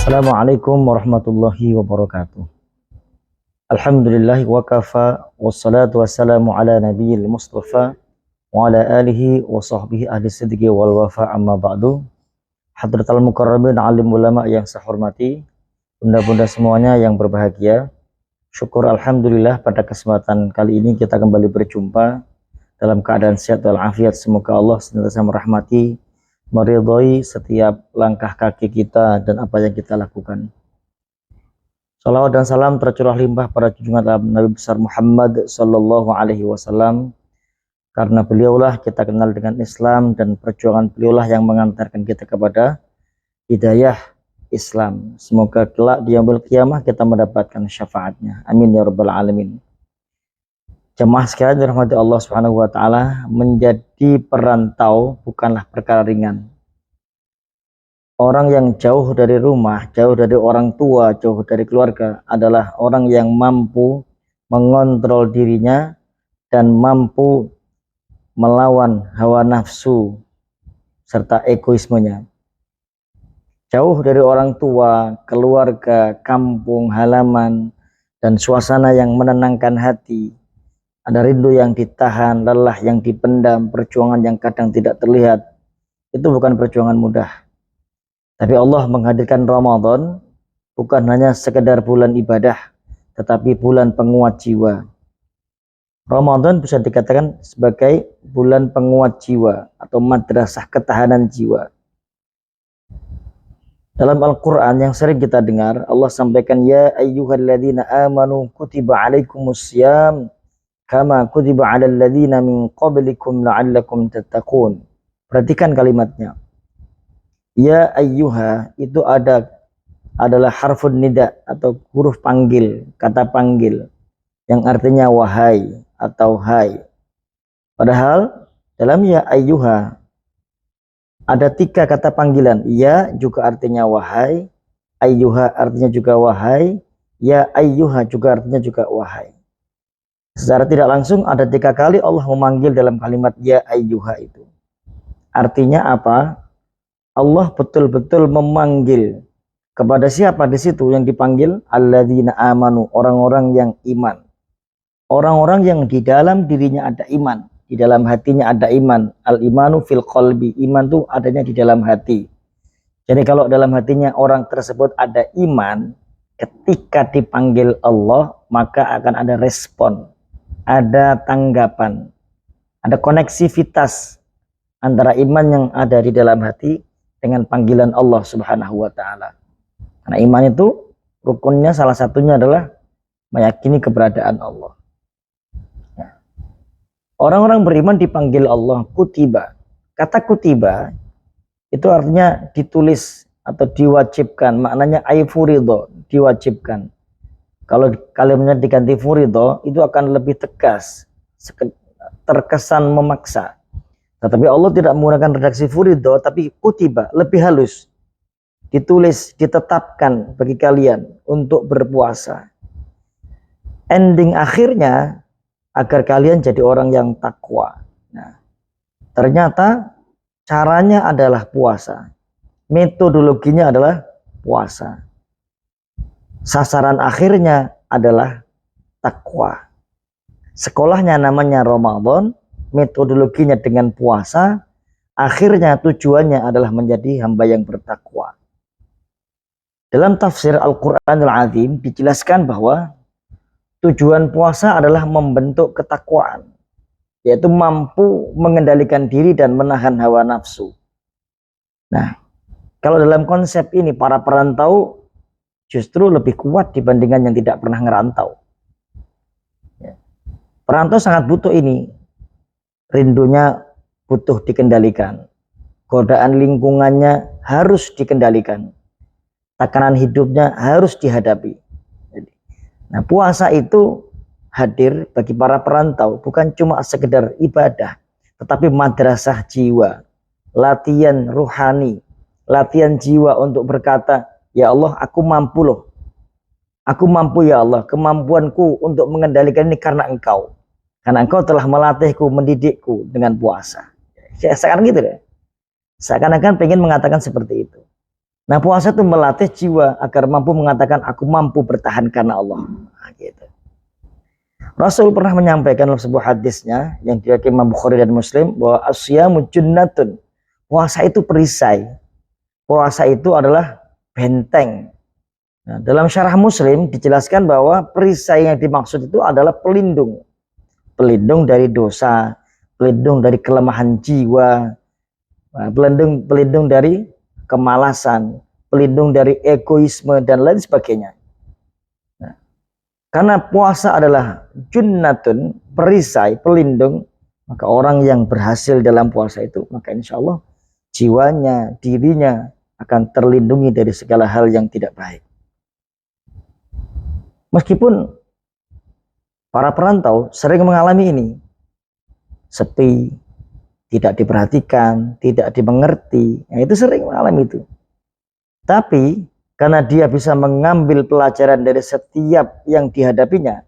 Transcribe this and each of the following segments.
Assalamualaikum warahmatullahi wabarakatuh. Alhamdulillah wa kafa wassalatu wassalamu ala nabiyil mustafa wa ala alihi wa sahbihi ahli sidqi wal wafa amma ba'du. Hadratal mukarramin alim ulama yang saya hormati, bunda-bunda semuanya yang berbahagia. Syukur alhamdulillah pada kesempatan kali ini kita kembali berjumpa dalam keadaan sehat walafiat. Semoga Allah senantiasa merahmati, meridhoi setiap langkah kaki kita dan apa yang kita lakukan. Salawat dan salam tercurah limpah pada junjungan Nabi besar Muhammad sallallahu alaihi wasallam, karena beliaulah kita kenal dengan Islam dan perjuangan beliaulah yang mengantarkan kita kepada hidayah Islam. Semoga kelak di yaumul qiyamah kita mendapatkan syafaatnya. Amin ya rabbal alamin. Jemaah sekalian dirahmati Allah Subhanahu wa taala, menjadi perantau bukanlah perkara ringan. Orang yang jauh dari rumah, jauh dari orang tua, jauh dari keluarga adalah orang yang mampu mengontrol dirinya dan mampu melawan hawa nafsu serta egoismenya. Jauh dari orang tua, keluarga, kampung, halaman, dan suasana yang menenangkan hati. Ada rindu yang ditahan, lelah yang dipendam, perjuangan yang kadang tidak terlihat. Itu bukan perjuangan mudah. Tapi Allah menghadirkan Ramadan bukan hanya sekedar bulan ibadah, tetapi bulan penguat jiwa. Ramadan bisa dikatakan sebagai bulan penguat jiwa atau madrasah ketahanan jiwa. Dalam Al-Quran yang sering kita dengar, Allah sampaikan, Ya ayyuhalladzina amanu kutiba alaikumussyam kama kutiba alal ladzina min qablikum la'allakum tattaqun. Perhatikan kalimatnya. Ya ayyuha itu adalah harfun nida atau huruf panggil, kata panggil yang artinya wahai atau hai. Padahal dalam ya ayyuha ada 3 kata panggilan. Ya juga artinya wahai, ayyuha artinya juga wahai, ya ayyuha juga artinya juga wahai. Secara tidak langsung ada 3 kali Allah memanggil dalam kalimat ya ayyuha itu. Artinya apa? Allah betul-betul memanggil kepada siapa di situ yang dipanggil? Alladzina amanu, orang-orang yang iman. Orang-orang yang di dalam dirinya ada iman, di dalam hatinya ada iman. Al-imanu fil qalbi, iman itu adanya di dalam hati. Jadi kalau dalam hatinya orang tersebut ada iman, ketika dipanggil Allah, maka akan ada respon, ada tanggapan, ada koneksivitas antara iman yang ada di dalam hati dengan panggilan Allah Subhanahu wa taala. Karena iman itu rukunnya salah satunya adalah meyakini keberadaan Allah. Orang-orang beriman dipanggil Allah kutiba. Kata kutiba itu artinya ditulis atau diwajibkan, maknanya ay furido, diwajibkan. Kalau kalimatnya diganti furido itu akan lebih tegas, terkesan memaksa. Tetapi Allah tidak menggunakan redaksi furido, tapi kutiba, lebih halus. Ditulis, ditetapkan bagi kalian untuk berpuasa. Ending akhirnya, agar kalian jadi orang yang takwa. Nah, ternyata caranya adalah puasa. Metodologinya adalah puasa. Sasaran akhirnya adalah takwa. Sekolahnya namanya Ramadan, metodologinya dengan puasa, akhirnya tujuannya adalah menjadi hamba yang bertakwa. Dalam tafsir Al-Quranul Azim dijelaskan bahwa tujuan puasa adalah membentuk ketakwaan, yaitu mampu mengendalikan diri dan menahan hawa nafsu. Nah, kalau dalam konsep ini para perantau justru lebih kuat dibandingkan yang tidak pernah ngerantau. Perantau sangat butuh ini. Rindunya butuh dikendalikan. Godaan lingkungannya harus dikendalikan. Tekanan hidupnya harus dihadapi. Nah, puasa itu hadir bagi para perantau bukan cuma sekedar ibadah, tetapi madrasah jiwa, latihan ruhani, latihan jiwa untuk berkata, ya Allah, aku mampu loh. Aku mampu ya Allah, kemampuanku untuk mengendalikan ini karena Engkau. Karena Engkau telah melatihku, mendidikku dengan puasa. Sekarang gitu deh. Seakan-akan pengen mengatakan seperti itu. Nah, puasa itu melatih jiwa agar mampu mengatakan aku mampu bertahan karena Allah. Nah, gitu. Rasul pernah menyampaikan dalam sebuah hadisnya yang diriwayatkan Imam Bukhari dan Muslim bahwa asyamu junnatun. Puasa itu perisai. Puasa itu adalah benteng. Nah, dalam syarah Muslim dijelaskan bahwa perisai yang dimaksud itu adalah pelindung. Pelindung dari dosa, pelindung dari kelemahan jiwa, pelindung dari kemalasan, pelindung dari egoisme dan lain sebagainya. Nah, karena puasa adalah junnatun, perisai, pelindung, maka orang yang berhasil dalam puasa itu, maka insya Allah jiwanya, dirinya akan terlindungi dari segala hal yang tidak baik. Meskipun para perantau sering mengalami ini, sepi, tidak diperhatikan, tidak dimengerti, nah, itu sering mengalami itu. Tapi karena dia bisa mengambil pelajaran dari setiap yang dihadapinya,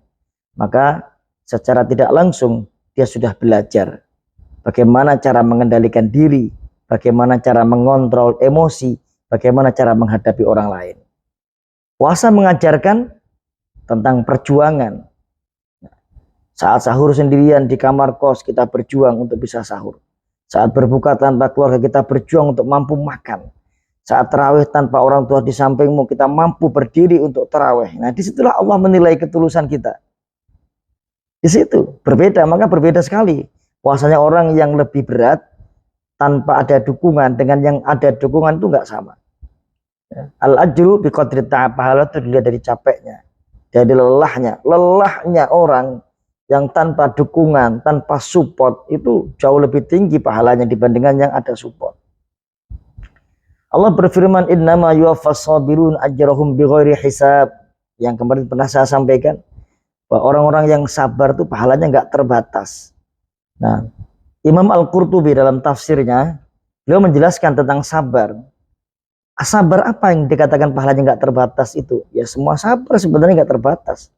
maka secara tidak langsung dia sudah belajar bagaimana cara mengendalikan diri, bagaimana cara mengontrol emosi, bagaimana cara menghadapi orang lain. Puasa mengajarkan tentang perjuangan. Saat sahur sendirian di kamar kos, kita berjuang untuk bisa sahur. Saat berbuka tanpa keluarga, kita berjuang untuk mampu makan. Saat tarawih tanpa orang tua di sampingmu, kita mampu berdiri untuk tarawih. Nah, disitulah Allah menilai ketulusan kita. Di situ berbeda, maka berbeda sekali. Puasanya orang yang lebih berat tanpa ada dukungan dengan yang ada dukungan itu nggak sama. Al-ajru biqadri ta'ab, pahala itu dilihat dari capeknya, dari lelahnya orang yang tanpa dukungan, tanpa support itu jauh lebih tinggi pahalanya dibandingkan yang ada support. Allah berfirman, innama yuwaffas sabirun ajrahum bighairi hisab. Yang kemarin pernah saya sampaikan bahwa orang-orang yang sabar itu pahalanya nggak terbatas. Nah, Imam Al-Qurtubi dalam tafsirnya beliau menjelaskan tentang sabar. Sabar apa yang dikatakan pahalanya nggak terbatas itu? Ya semua sabar sebenarnya nggak terbatas.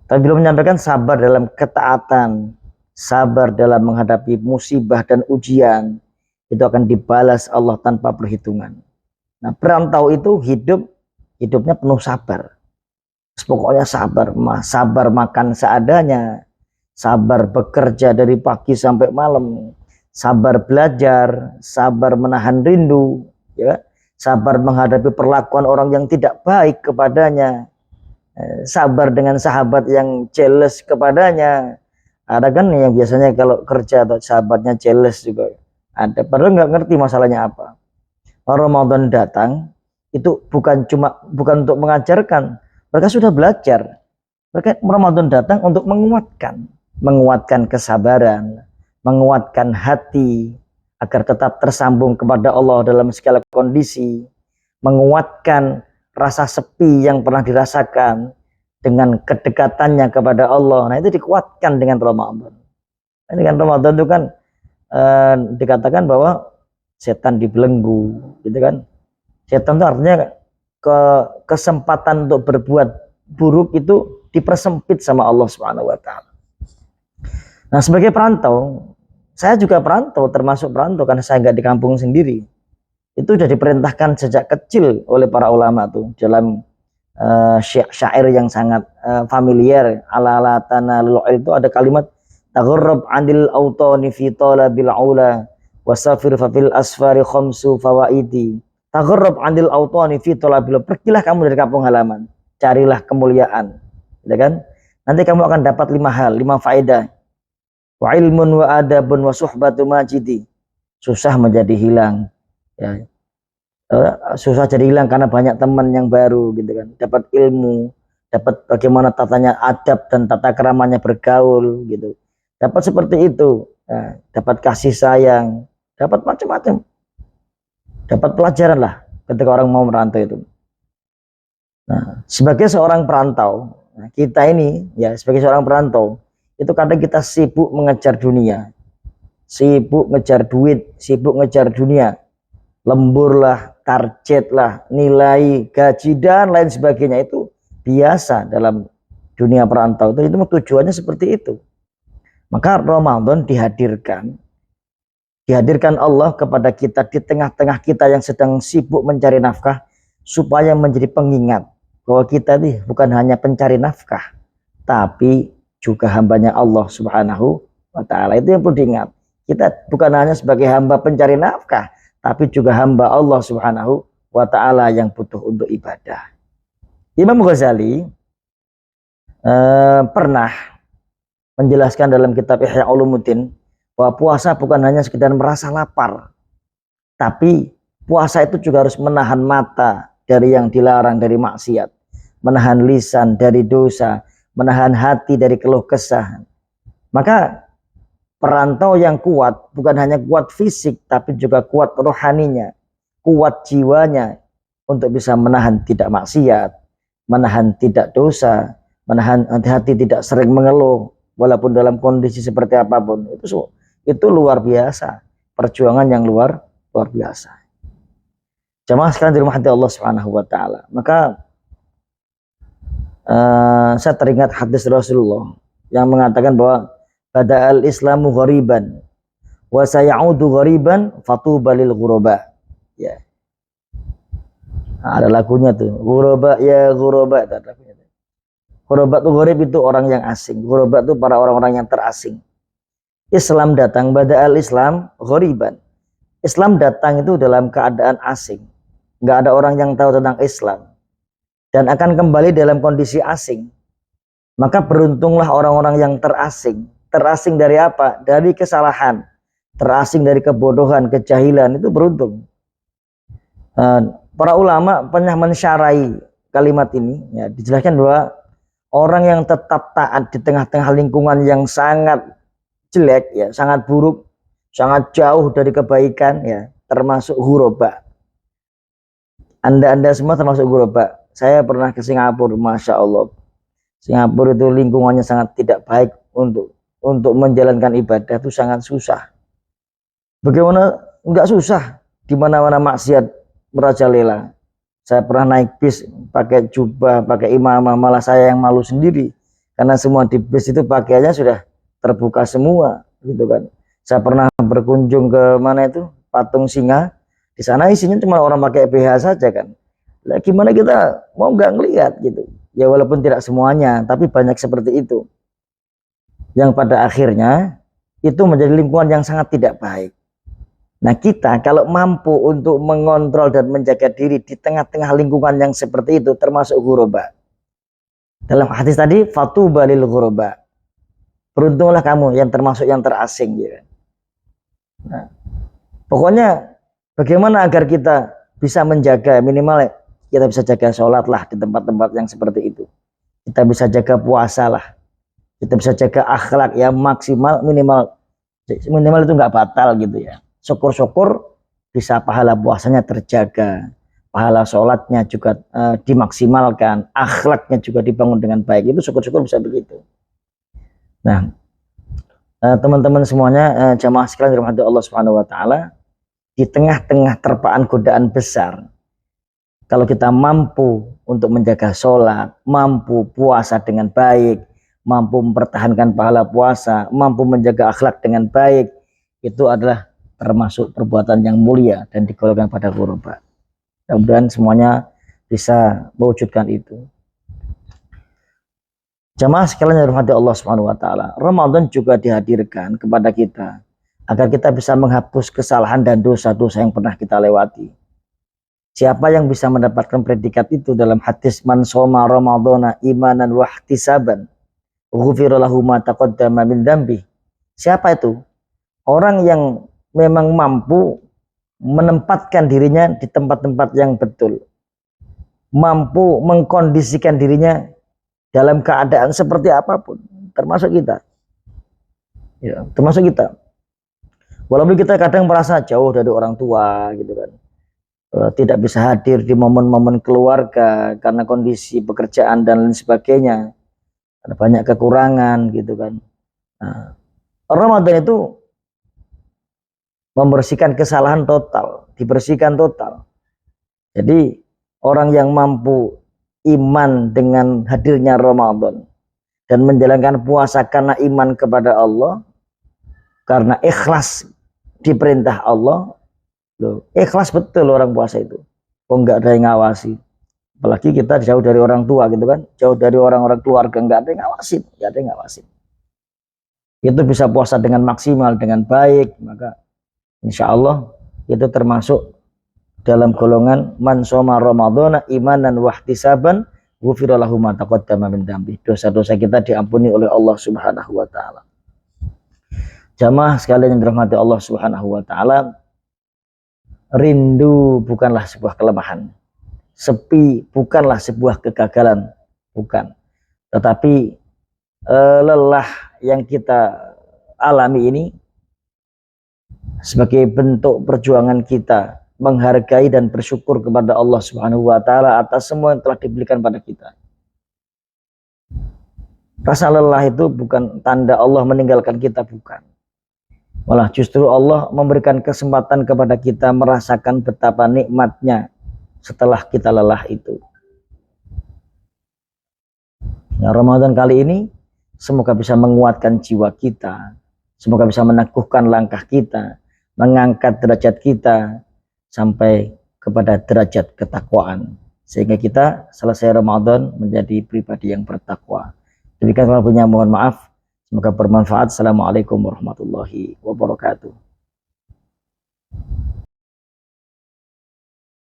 Tapi beliau menyampaikan sabar dalam ketaatan, sabar dalam menghadapi musibah dan ujian, itu akan dibalas Allah tanpa perhitungan. Nah, perantau itu hidupnya penuh sabar. Pokoknya sabar makan seadanya, sabar bekerja dari pagi sampai malam, sabar belajar, sabar menahan rindu, ya, sabar menghadapi perlakuan orang yang tidak baik kepadanya, sabar dengan sahabat yang jealous kepadanya. Ada kan yang biasanya kalau kerja atau sahabatnya jealous juga ada, padahal nggak ngerti masalahnya apa. Ramadan datang itu bukan untuk mengajarkan, mereka sudah belajar. Mereka Ramadan datang untuk menguatkan kesabaran, menguatkan hati agar tetap tersambung kepada Allah dalam segala kondisi, menguatkan rasa sepi yang pernah dirasakan dengan kedekatannya kepada Allah. Nah, itu dikuatkan dengan Ramadan. Dengan Ramadan itu kan dikatakan bahwa setan dibelenggu, gitu kan. Setan itu artinya kesempatan untuk berbuat buruk itu dipersempit sama Allah Subhanahu wa taala. Nah, sebagai perantau, saya juga perantau, termasuk perantau karena saya nggak di kampung sendiri. Itu sudah diperintahkan sejak kecil oleh para ulama tuh dalam syair yang sangat familiar, ala tanalul itu ada kalimat tagharrab 'anil awtani fi talabil aula wasafir fa fil asfari khamsu fawaidi. Tagharrab 'anil awtani fi talabil, pergilah kamu dari kampung halaman, carilah kemuliaan, ya kan? Nanti kamu akan dapat 5 hal, 5 faedah. Wa ilmun wa adabun wa suhbatu majidi. Susah menjadi hilang, ya. Susah jadi hilang karena banyak teman yang baru, gitu kan. Dapat ilmu, dapat bagaimana tatanya adab dan tata keramanya bergaul, gitu. Dapat seperti itu, ya, dapat kasih sayang, dapat macam-macam, dapat pelajaran lah ketika orang mau merantau itu. Nah, sebagai seorang perantau, kita ini ya sebagai seorang perantau itu kadang kita sibuk mengejar dunia, sibuk ngejar duit, sibuk ngejar dunia, lembur lah, target lah, nilai, gaji dan lain sebagainya. Itu biasa dalam dunia perantau itu tujuannya seperti itu. Maka Ramadan dihadirkan Dihadirkan Allah kepada kita di tengah-tengah kita yang sedang sibuk mencari nafkah, supaya menjadi pengingat bahwa kita ini bukan hanya pencari nafkah, tapi juga hambanya Allah Subhanahu wa Ta'ala. Itu yang perlu diingat. Kita bukan hanya sebagai hamba pencari nafkah, tapi juga hamba Allah Subhanahu wa Ta'ala yang butuh untuk ibadah. Imam Ghazali pernah menjelaskan dalam kitab Ihya Ulumuddin bahwa puasa bukan hanya sekedar merasa lapar, tapi puasa itu juga harus menahan mata dari yang dilarang, dari maksiat, menahan lisan dari dosa, menahan hati dari keluh kesah. Maka perantau yang kuat bukan hanya kuat fisik, tapi juga kuat rohaninya, kuat jiwanya untuk bisa menahan tidak maksiat, menahan tidak dosa, menahan hati tidak sering mengeluh walaupun dalam kondisi seperti apapun. Itu luar biasa, perjuangan yang luar biasa. Jamaah sekalian dirahmati Allah Subhanahu wa Ta'ala. Maka saya teringat hadis Rasulullah yang mengatakan bahwa bada'al Islamu ghariban wa sayaudu ghariban fatuba lil ghuraba. Ya. Nah, ada lagunya tuh, ghuraba ya ghuraba, itu lagunya. Ghuraba itu gharib, itu orang yang asing. Ghuraba itu para orang-orang yang terasing. Islam datang, bada'al Islam ghariban. Islam datang itu dalam keadaan asing. Nggak ada orang yang tahu tentang Islam. Dan akan kembali dalam kondisi asing. Maka beruntunglah orang-orang yang terasing. Terasing dari apa? Dari kesalahan. Terasing dari kebodohan, kejahilan. Itu beruntung. Para ulama pernah mensyarai kalimat ini. Ya, dijelaskan bahwa orang yang tetap taat di tengah-tengah lingkungan yang sangat jelek, ya, sangat buruk, sangat jauh dari kebaikan, ya, termasuk ghuraba. Anda semua termasuk ghuraba. Saya pernah ke Singapura, Masya Allah. Singapura itu lingkungannya sangat tidak baik untuk menjalankan ibadah, itu sangat susah. Bagaimana enggak susah? Di mana-mana maksiat merajalela. Saya pernah naik bis pakai jubah, pakai imamah, malah saya yang malu sendiri karena semua di bis itu pakaiannya sudah terbuka semua, gitu kan. Saya pernah berkunjung ke mana itu, Patung Singa. Di sana isinya cuma orang pakai BH saja kan. Lah gimana kita mau nggak ngelihat gitu. Ya walaupun tidak semuanya, tapi banyak seperti itu. Yang pada akhirnya itu menjadi lingkungan yang sangat tidak baik. Nah, kita kalau mampu untuk mengontrol dan menjaga diri di tengah-tengah lingkungan yang seperti itu, termasuk ghuraba. Dalam hadis tadi, fatuba lil ghuraba. Beruntunglah kamu yang termasuk yang terasing, ya. Nah, pokoknya bagaimana agar kita bisa menjaga, minimal kita bisa jaga sholat lah di tempat-tempat yang seperti itu. Kita bisa jaga puasa lah. Kita bisa jaga akhlak ya, maksimal, minimal itu nggak batal gitu ya. Syukur-syukur bisa pahala puasanya terjaga, pahala sholatnya juga dimaksimalkan, akhlaknya juga dibangun dengan baik. Itu syukur-syukur bisa begitu. Nah, teman-teman semuanya, jamaah sekalian dirahmati Allah Subhanahu wa Ta'ala, di tengah-tengah terpaan godaan besar, kalau kita mampu untuk menjaga sholat, mampu puasa dengan baik, mampu mempertahankan pahala puasa, mampu menjaga akhlak dengan baik, itu adalah termasuk perbuatan yang mulia dan digolongkan pada ghuraba. Mudah-mudahan semuanya bisa mewujudkan itu. Jamaah sekalian yang dirahmati Allah Subhanahu wa Ta'ala, Ramadan juga dihadirkan kepada kita agar kita bisa menghapus kesalahan dan dosa-dosa yang pernah kita lewati. Siapa yang bisa mendapatkan predikat itu dalam hadis man shoma ramadhana imanan wa ihtisaban ghufira lahu ma taqaddama min dzambi. Siapa itu? Orang yang memang mampu menempatkan dirinya di tempat-tempat yang betul. Mampu mengkondisikan dirinya dalam keadaan seperti apapun, termasuk kita. Ya, termasuk kita. Walaupun kita kadang merasa jauh dari orang tua gitu kan. Tidak bisa hadir di momen-momen keluarga karena kondisi pekerjaan dan lain sebagainya. Ada banyak kekurangan gitu kan. Nah, Ramadan itu membersihkan kesalahan total, dibersihkan total. Jadi orang yang mampu iman dengan hadirnya Ramadan dan menjalankan puasa karena iman kepada Allah, karena ikhlas diperintah Allah, loh, ikhlas betul orang puasa itu. Kok nggak ada yang ngawasi? Apalagi kita jauh dari orang tua gitu kan, jauh dari orang-orang keluarga, nggak ada yang ngawasin, nggak ada yang ngawasin. Itu bisa puasa dengan maksimal, dengan baik, maka insya Allah itu termasuk dalam golongan man shoma ramadhana imanan wahtisaban ghufira lahu ma taqaddama min dzambi. Dosa-dosa kita diampuni oleh Allah Subhanahu wa taala. Jamaah sekalian yang dirahmati Allah Subhanahu wa taala, rindu bukanlah sebuah kelemahan. Sepi bukanlah sebuah kegagalan, bukan. Tetapi lelah yang kita alami ini sebagai bentuk perjuangan kita menghargai dan bersyukur kepada Allah Subhanahu wa taala atas semua yang telah diberikan pada kita. Rasa lelah itu bukan tanda Allah meninggalkan kita, bukan. Malah justru Allah memberikan kesempatan kepada kita merasakan betapa nikmatnya setelah kita lelah itu. Nah, Ramadan kali ini semoga bisa menguatkan jiwa kita, semoga bisa meneguhkan langkah kita, mengangkat derajat kita sampai kepada derajat ketakwaan, sehingga kita selesai Ramadan menjadi pribadi yang bertakwa. Demikian kalau punya, mohon maaf. Semoga bermanfaat. Assalamualaikum warahmatullahi wabarakatuh.